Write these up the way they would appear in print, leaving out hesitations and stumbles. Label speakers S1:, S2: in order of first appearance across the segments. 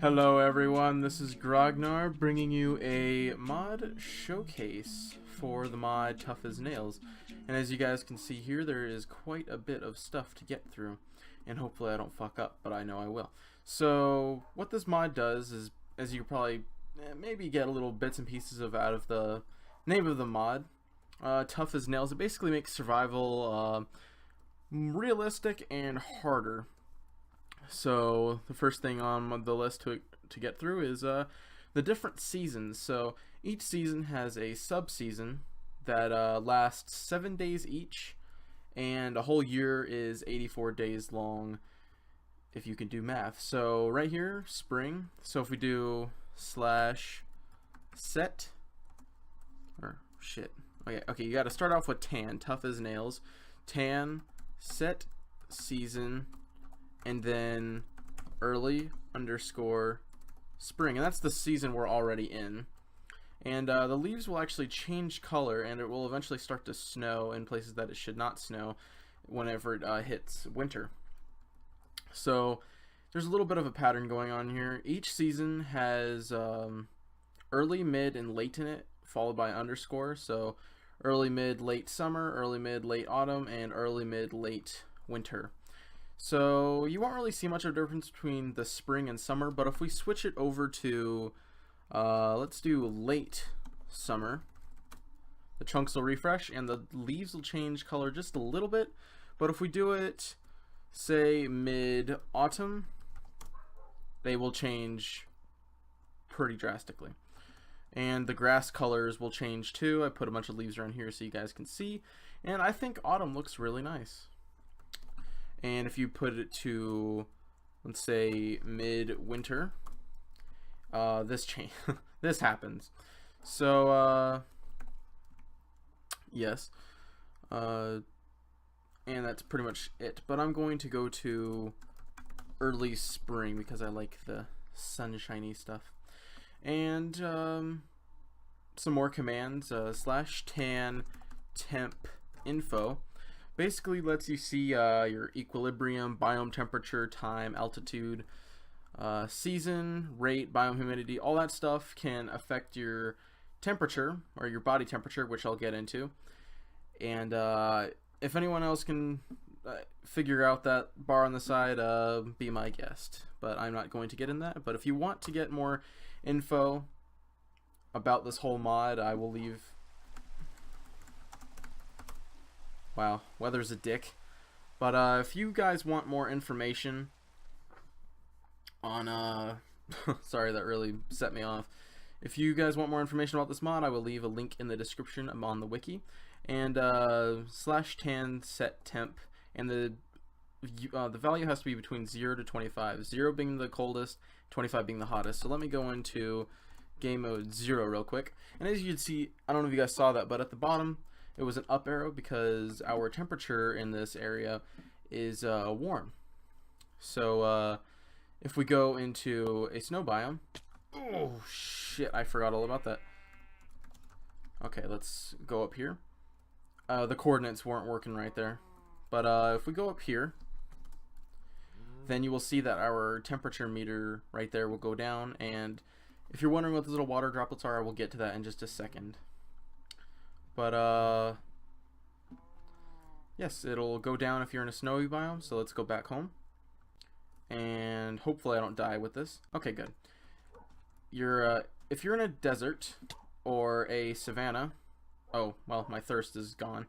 S1: Hello everyone, this is Grognar bringing you a mod showcase for the mod Tough as Nails. And as you guys can see here, there is quite a bit of stuff to get through. And hopefully I don't fuck up, but I know I will. So what this mod does is, as you probably maybe get a little bits and pieces of out of the name of the mod, Tough as Nails, it basically makes survival realistic and harder. So the first thing on the list to get through is the different seasons. So each season has a sub-season that lasts 7 days each, and a whole year is 84 days long if you can do math. So right here, spring. So if we do slash set, or shit. Okay, you got to start off with tan, Tough as Nails, tan, set, season, and then early underscore spring, and that's the season we're already in. And the leaves will actually change color, and it will eventually start to snow in places that it should not snow whenever it hits winter. So there's a little bit of a pattern going on here. Each season has early, mid, and late in it, followed by underscore. So early, mid, late summer, early, mid, late autumn, and early, mid, late winter. So you won't really see much of a difference between the spring and summer, but if we switch it over to, let's do late summer, the chunks will refresh and the leaves will change color just a little bit. But if we do it, say mid-autumn, they will change pretty drastically. And the grass colors will change too. I put a bunch of leaves around here so you guys can see. And I think autumn looks really nice. And if you put it to, let's say, mid-winter, this happens. So, yes. And that's pretty much it. But I'm going to go to early spring because I like the sunshiny stuff. And some more commands. Slash tan temp info basically lets you see your equilibrium, biome temperature, time, altitude, season, rate, biome humidity. All that stuff can affect your temperature or your body temperature, which I'll get into. And if anyone else can figure out that bar on the side, be my guest. But I'm not going to get in that. But if you want to get more info about this whole mod, I will leave. Wow, weather's a dick. But if you guys want more information on sorry, that really set me off. If you guys want more information about this mod, I will leave a link in the description. I'm on the wiki. And slash tan set temp, and the value has to be between 0 to 25. 0 being the coldest, 25 being the hottest. So let me go into game mode 0 real quick. And as you can see, I don't know if you guys saw that, but at the bottom it was an up arrow because our temperature in this area is warm. So if we go into a snow biome, oh shit, I forgot all about that. Okay, let's go up here. The coordinates weren't working right there, but if we go up here, then you will see that our temperature meter right there will go down. And if you're wondering what those little water droplets are, I will get to that in just a second. But yes, it'll go down if you're in a snowy biome. So let's go back home, and hopefully I don't die with this. Okay, good. If you're in a desert or a savanna, oh well, my thirst is gone.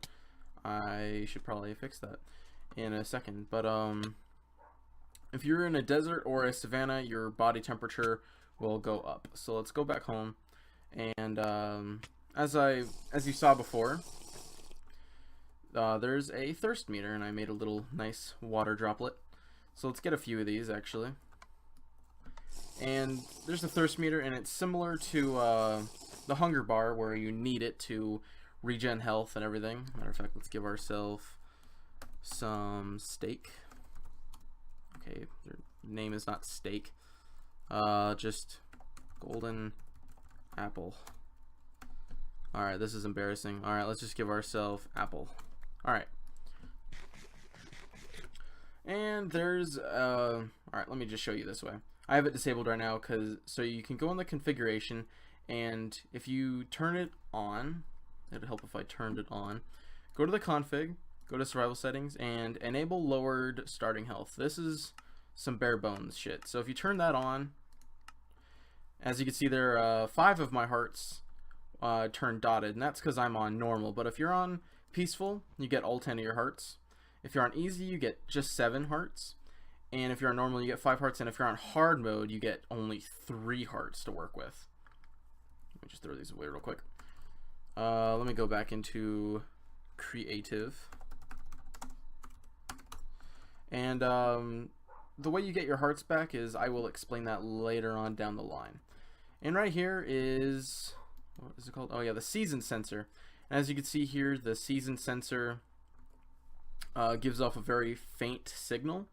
S1: I should probably fix that in a second. But if you're in a desert or a savanna, your body temperature will go up. So let's go back home, and as you saw before, there's a thirst meter, and I made a little nice water droplet. So let's get a few of these actually. And there's a thirst meter, and it's similar to the hunger bar, where you need it to regen health and everything. Matter of fact, let's give ourselves some steak. Okay, their name is not steak. Just golden apple. Alright, this is embarrassing. Alright, let's just give ourselves apple. Alright. And there's alright, let me just show you this way. I have it disabled right now so you can go in the configuration, and if you turn it on, it'd help if I turned it on. Go to the config, go to survival settings, and enable lowered starting health. This is some bare bones shit. So if you turn that on, as you can see there, 5 of my hearts turned dotted, and that's because I'm on normal. But if you're on peaceful, you get all 10 of your hearts. If you're on easy, you get just 7 hearts. And if you're on normal, you get 5 hearts. And if you're on hard mode, you get only 3 hearts to work with. Let me just throw these away real quick. Let me go back into creative. And the way you get your hearts back is, I will explain that later on down the line. And right here is, what is it called? Oh yeah, the season sensor. And as you can see here, the season sensor gives off a very faint signal.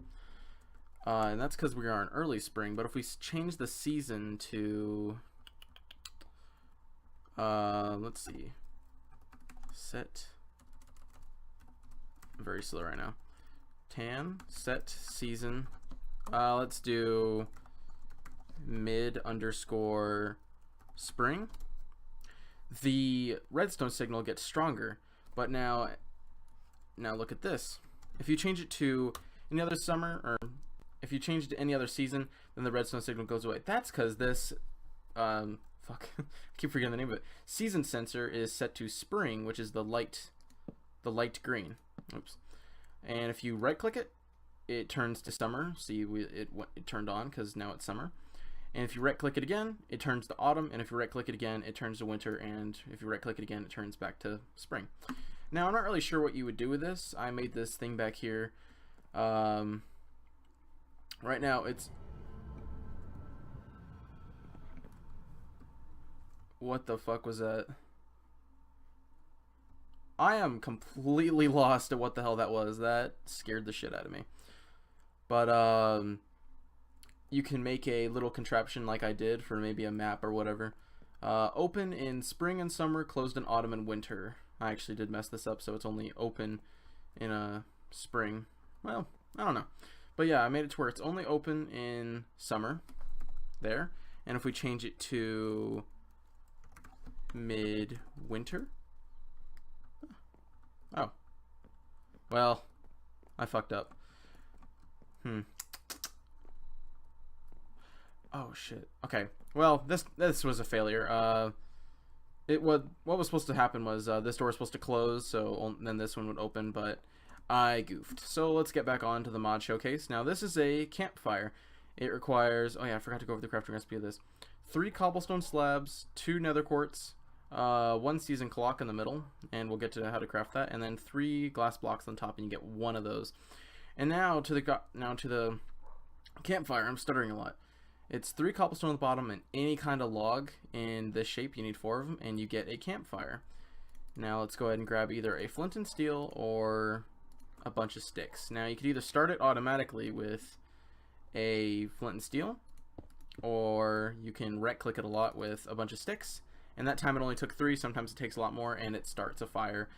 S1: And that's because we are in early spring. But if we change the season to, let's see, set, I'm very slow right now. Set season. Let's do mid_spring. The redstone signal gets stronger, but now look at this. If you change it to any other summer, or if you change it to any other season, then the redstone signal goes away. That's because this, fuck, I keep forgetting the name of it. Season sensor is set to spring, which is the light green. Oops. And if you right click it, it turns to summer. See, it turned on because now it's summer. And if you right click it again, it turns to autumn. And if you right click it again, it turns to winter. And if you right click it again, it turns back to spring. Now, I'm not really sure what you would do with this. I made this thing back here. Right now, it's... What the fuck was that? I am completely lost at what the hell that was. That scared the shit out of me. But, you can make a little contraption like I did for maybe a map or whatever. Open in spring and summer, closed in autumn and winter. I actually did mess this up, so it's only open in spring. Well, I don't know. But yeah, I made it to where it's only open in summer. There. And if we change it to mid-winter. Oh. Well, I fucked up. Oh shit. Okay. Well, this was a failure. What was supposed to happen was this door was supposed to close, so then this one would open, but I goofed. So let's get back on to the mod showcase. Now this is a campfire. It requires, oh yeah, I forgot to go over the crafting recipe of this. 3 cobblestone slabs, 2 nether quartz, 1 season clock in the middle, and we'll get to how to craft that, and then 3 glass blocks on top, and you get 1 of those. And now to the campfire. I'm stuttering a lot. It's 3 cobblestone at the bottom and any kind of log in this shape. You need 4 of them, and you get a campfire. Now let's go ahead and grab either a flint and steel or a bunch of sticks. Now you could either start it automatically with a flint and steel, or you can right click it a lot with a bunch of sticks, and that time it only took 3. Sometimes it takes a lot more, and it starts a fire.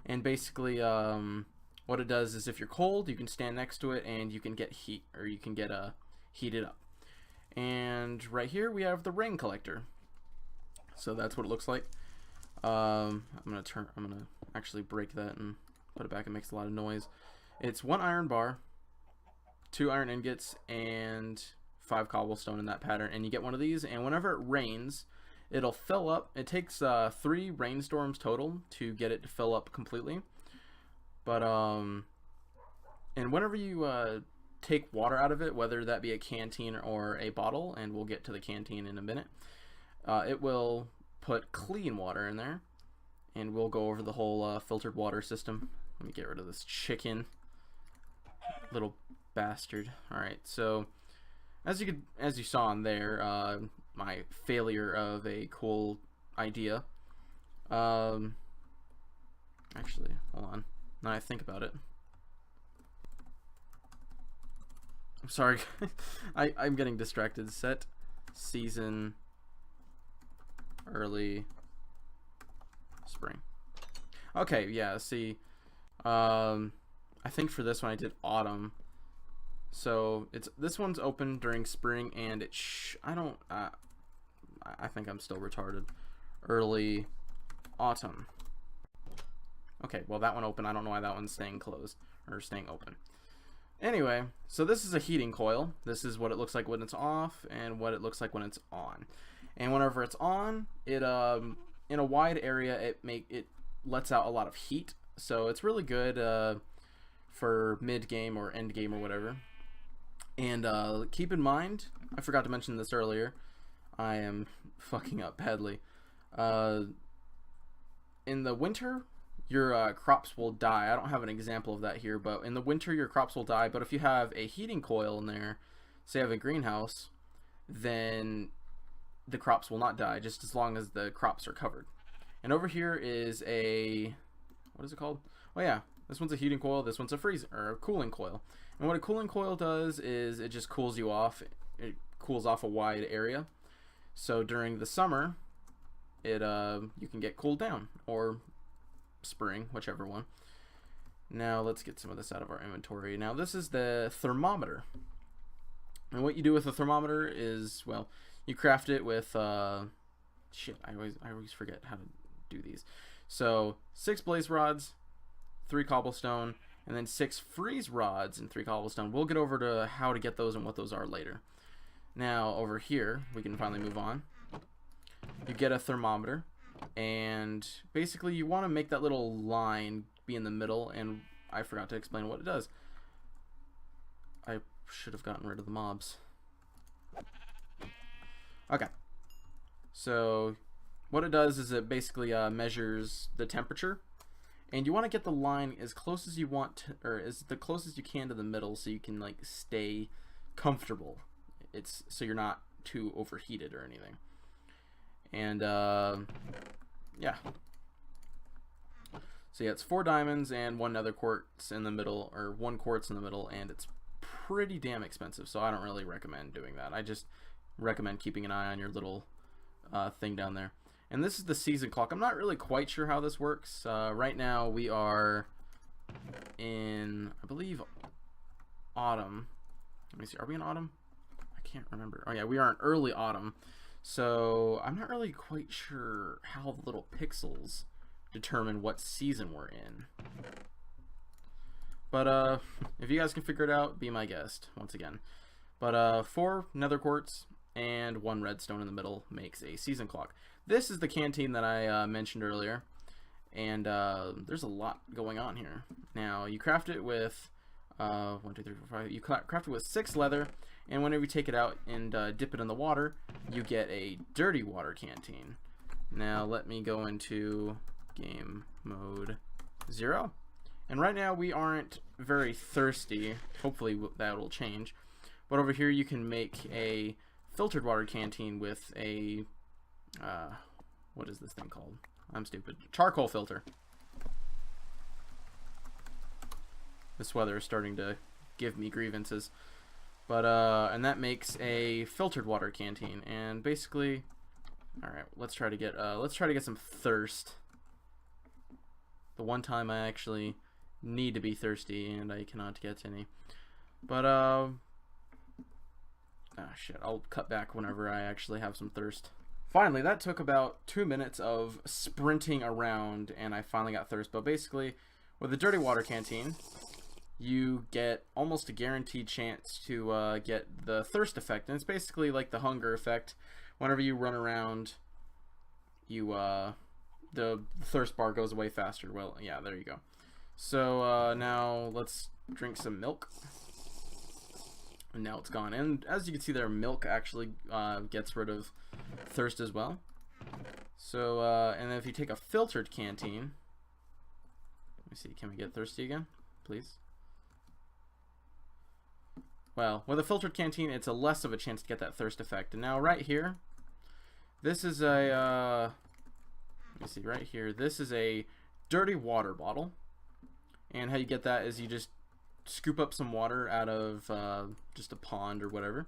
S1: And basically what it does is, if you're cold, you can stand next to it and you can get heat, or you can get heated up. And right here we have the rain collector. So that's what it looks like. I'm gonna actually break that and put it back. It makes a lot of noise. It's 1 iron bar, 2 iron ingots, and 5 cobblestone in that pattern. And you get one of these, and whenever it rains, it'll fill up. It takes 3 rainstorms total to get it to fill up completely. But and whenever you take water out of it, whether that be a canteen or a bottle, and we'll get to the canteen in a minute, it will put clean water in there, and we'll go over the whole filtered water system. Let me get rid of this chicken, little bastard. All right, so as you saw in there, my failure of a cool idea. Actually, hold on. Now I think about it. I'm sorry. I'm getting distracted. Set season early spring. Okay, yeah, see. I think for this one I did autumn. So this one's open during spring, and I think I'm still retarded. Early autumn. Okay, well that one open. I don't know why that one's staying closed or staying open. Anyway, so this is a heating coil. This is what it looks like when it's off and what it looks like when it's on. And whenever it's on, it in a wide area it lets out a lot of heat. So it's really good for mid game or end game or whatever. And keep in mind, I forgot to mention this earlier. I am fucking up badly. In the winter, your crops will die. I don't have an example of that here, but in the winter your crops will die. But if you have a heating coil in there, say you have a greenhouse, then the crops will not die, just as long as the crops are covered. And over here is a, what is it called? Oh yeah, this one's a heating coil, this one's a freezer or a cooling coil. And what a cooling coil does is it just cools you off. It cools off a wide area. So during the summer, you can get cooled down, or spring, whichever one. Now let's get some of this out of our inventory. Now this is the thermometer. And what you do with the thermometer is, well, you craft it with shit, I always forget how to do these. So 6 blaze rods, 3 cobblestone, and then 6 freeze rods and 3 cobblestone. We'll get over to how to get those and what those are later. Now over here, we can finally move on. You get a thermometer, and basically you want to make that little line be in the middle, and I forgot to explain what it does. I should have gotten rid of the mobs. Okay, so what it does is it basically measures the temperature, and you want to get the line as close as you want to, or as the closest you can to the middle, so you can like stay comfortable. It's so you're not too overheated or anything. And yeah, so yeah, it's 4 diamonds and 1 nether quartz in the middle, or 1 quartz in the middle, and it's pretty damn expensive, so I don't really recommend doing that. I just recommend keeping an eye on your little thing down there. And this is the season clock. I'm not really quite sure how this works. Right now we are in, I believe, autumn. Let me see, are we in autumn? I can't remember. Oh yeah, we are in early autumn. So I'm not really quite sure how the little pixels determine what season we're in. But if you guys can figure it out, be my guest once again. But 4 nether quartz and 1 redstone in the middle makes a season clock. This is the canteen that I mentioned earlier, and there's a lot going on here. Now you craft it with 1, 2, 3, 4, 5. You craft it with 6 leather, and whenever you take it out and dip it in the water, you get a dirty water canteen. Now let me go into game mode 0. And right now we aren't very thirsty. Hopefully that will change. But over here you can make a filtered water canteen with a what is this thing called? I'm stupid. Charcoal filter. This weather is starting to give me grievances. But and that makes a filtered water canteen. And basically, all right, let's try to get some thirst. The one time I actually need to be thirsty and I cannot get any. But ah shit, I'll cut back whenever I actually have some thirst. Finally, that took about 2 minutes of sprinting around and I finally got thirst. But basically, with a dirty water canteen, you get almost a guaranteed chance to get the thirst effect. And it's basically like the hunger effect. Whenever you run around, you the thirst bar goes away faster. Well, yeah, there you go. So now let's drink some milk. And now it's gone. And as you can see there, milk actually gets rid of thirst as well. So and then if you take a filtered canteen, let me see, can we get thirsty again, please? Well, with a filtered canteen, it's a less of a chance to get that thirst effect. And now right here, this is a let me see, right here, this is a dirty water bottle. And how you get that is you just scoop up some water out of just a pond or whatever.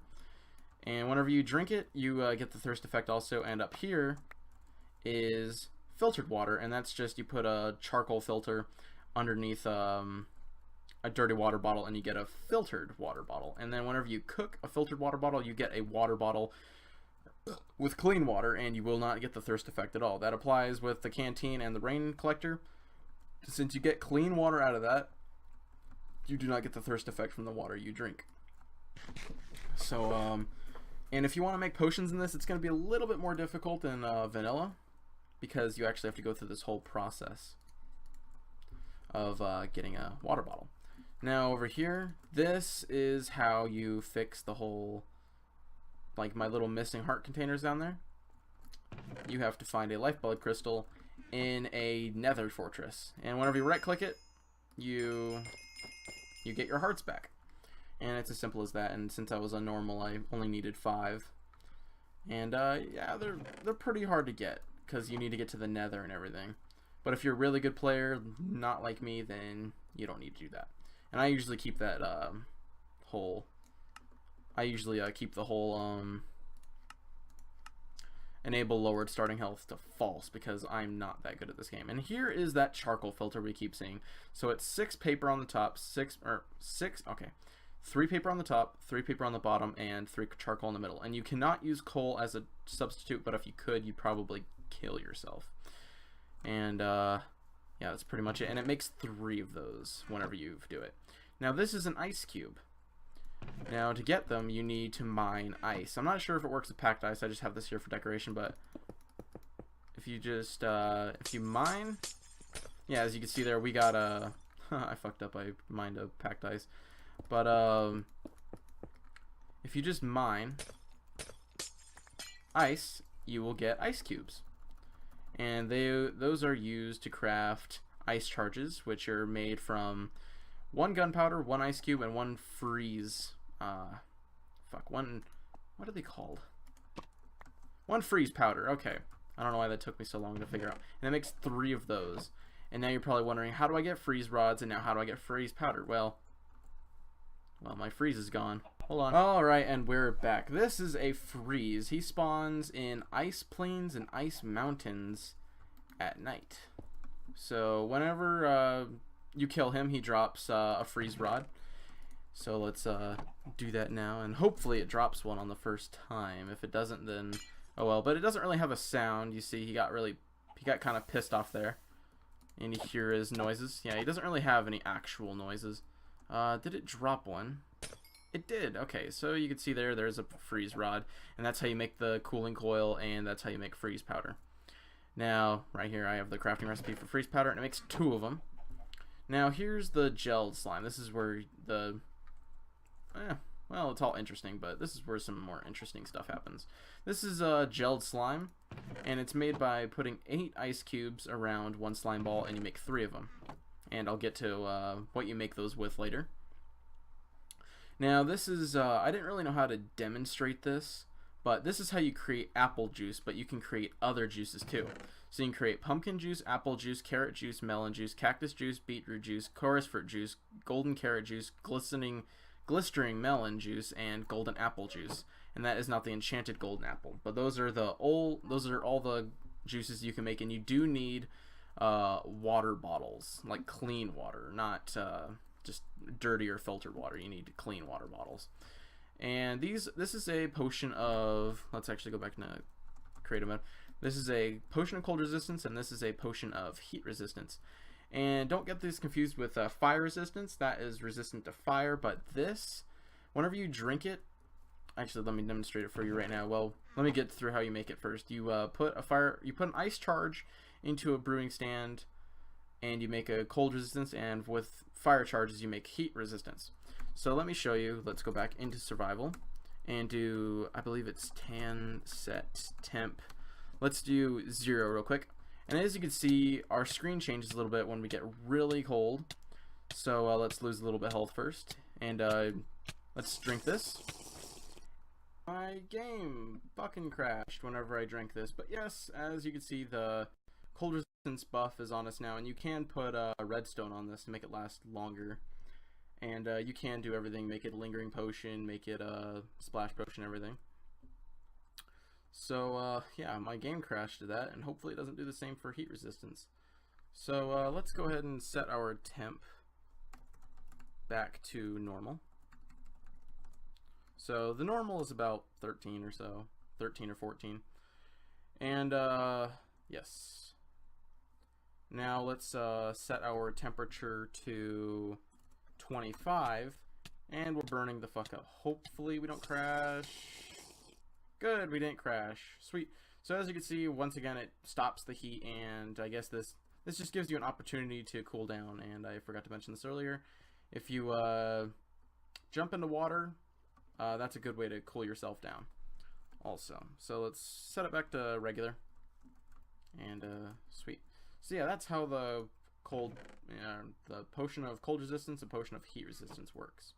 S1: And whenever you drink it, you get the thirst effect also. And up here is filtered water, and that's just you put a charcoal filter underneath a dirty water bottle and you get a filtered water bottle. And then whenever you cook a filtered water bottle, you get a water bottle with clean water, and you will not get the thirst effect at all. That applies with the canteen and the rain collector. Since you get clean water out of that, you do not get the thirst effect from the water you drink. So, and if you want to make potions in this, it's going to be a little bit more difficult than vanilla, because you actually have to go through this whole process of getting a water bottle. Now over here, this is how you fix the whole, like my little missing heart containers down there. You have to find a lifeblood crystal in a nether fortress, and whenever you right click it, you get your hearts back. And it's as simple as that. And since I was a normal, I only needed 5. And yeah, they're pretty hard to get because you need to get to the nether and everything. But if you're a really good player, not like me, then you don't need to do that. And I usually keep that keep the whole enable lowered starting health to false, because I'm not that good at this game. And here is that charcoal filter we keep seeing. So it's 6 paper on the top, 3 paper on the top, 3 paper on the bottom, and 3 charcoal in the middle. And you cannot use coal as a substitute, but if you could, you'd probably kill yourself. And yeah, that's pretty much it. And it makes 3 of those whenever you do it. Now this is an ice cube. Now to get them, you need to mine ice. I'm not sure if it works with packed ice. I just have this here for decoration, but if you just if you mine, yeah, as you can see there, we got a I fucked up. I mined a packed ice. But if you just mine ice, you will get ice cubes, and those are used to craft ice charges, which are made from 1 gunpowder, 1 ice cube, and 1 freeze. What are they called? 1 freeze powder. Okay, I don't know why that took me so long to figure out. And it makes 3 of those. And now you're probably wondering, how do I get freeze rods? And now how do I get freeze powder? Well, my freeze is gone. Hold on. Alright, and we're back. This is a freeze. He spawns in ice plains and ice mountains at night. So whenever you kill him, he drops a freeze rod. So let's do that now, and hopefully it drops one on the first time. If it doesn't, then oh well. But it doesn't really have a sound. You see, he got kind of pissed off there, and you hear his noises. Yeah, he doesn't really have any actual noises. Did it drop one? It did. Okay, so you can see there's a freeze rod, and that's how you make the cooling coil, and that's how you make freeze powder. Now, right here I have the crafting recipe for freeze powder, and it makes 2 of them. Now, here's the gelled slime. This is where the... well, it's all interesting, but this is where some more interesting stuff happens. This is gelled slime, and it's made by putting 8 ice cubes around 1 slime ball, and you make 3 of them. And I'll get to what you make those with later. Now this is, I didn't really know how to demonstrate this, but this is how you create apple juice, but you can create other juices too. So you can create pumpkin juice, apple juice, carrot juice, melon juice, cactus juice, beetroot juice, chorus fruit juice, golden carrot juice, glistering melon juice, and golden apple juice. And that is not the enchanted golden apple, but those are all the juices you can make, and you do need water bottles, like clean water, not just dirty or filtered water. You need clean water bottles. And this is a potion of, let's actually go back to creative mode. This is a potion of cold resistance, and this is a potion of heat resistance. And don't get this confused with fire resistance. That is resistant to fire, but this, whenever you drink it, actually let me demonstrate it for you right now. Well, let me get through how you make it first. You put an ice charge into a brewing stand, and you make a cold resistance, and with fire charges you make heat resistance. So let me show you. Let's go back into survival and do, I believe it's tan set temp. Let's do 0 real quick. And as you can see, our screen changes a little bit when we get really cold. So let's lose a little bit of health first, and let's drink this. My game fucking crashed whenever I drank this, but yes, as you can see, the cold resistance buff is on us now, and you can put a redstone on this to make it last longer. And you can do everything, make it a lingering potion, make it a splash potion, everything. So yeah, my game crashed to that, and hopefully it doesn't do the same for heat resistance. So let's go ahead and set our temp back to normal. So the normal is about 13 or so, 13 or 14. And yes. Now let's set our temperature to 25, and we're burning the fuck up. Hopefully we don't crash. Good, we didn't crash. Sweet. So as you can see, once again, it stops the heat, and I guess this just gives you an opportunity to cool down. And I forgot to mention this earlier. If you jump into water, that's a good way to cool yourself down also. So let's set it back to regular. And sweet. So yeah, that's how the potion of cold resistance and potion of heat resistance works.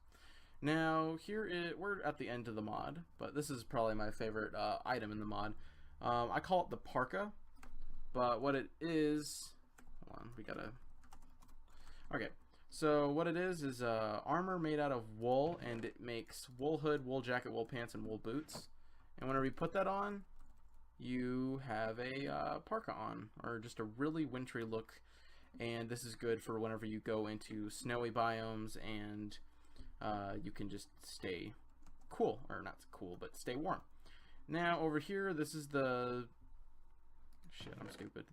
S1: Now we're at the end of the mod, but this is probably my favorite item in the mod. I call it the parka, but what it is, hold on, okay. So what it is armor made out of wool, and it makes wool hood, wool jacket, wool pants, and wool boots. And whenever you put that on, you have a parka on, or just a really wintry look. And this is good for whenever you go into snowy biomes, and you can just stay cool, or not cool, but stay warm. Now over here, this is the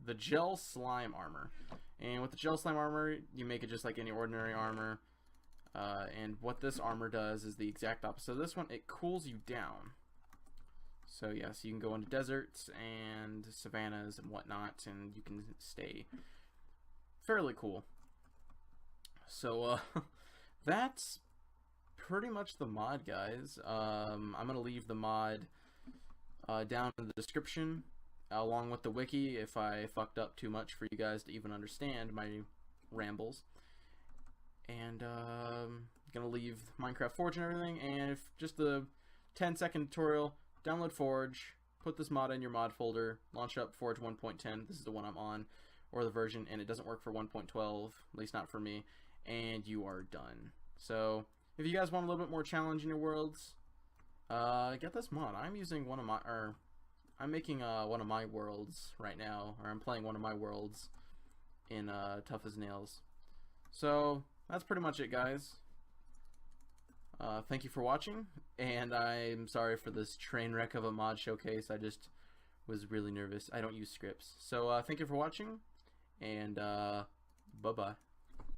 S1: the gel slime armor. And with the gel slime armor, you make it just like any ordinary armor. And what this armor does is the exact opposite of this one. It cools you down. So yes, you can go into deserts and savannas and whatnot, and you can stay fairly cool. So that's pretty much the mod, guys. I'm gonna leave the mod down in the description, along with the wiki, if I fucked up too much for you guys to even understand my rambles. And gonna leave Minecraft Forge and everything, and if just the 10-second tutorial, download Forge, put this mod in your mod folder, launch up Forge 1.10, this is the one I'm on, or the version, and it doesn't work for 1.12, at least not for me, and you are done. So if you guys want a little bit more challenge in your worlds, get this mod. I'm using one of my, I'm making one of my worlds right now, or I'm playing one of my worlds in Tough as Nails. So that's pretty much it, guys. Thank you for watching, and I'm sorry for this train wreck of a mod showcase. I just was really nervous. I don't use scripts. So thank you for watching, and bye-bye.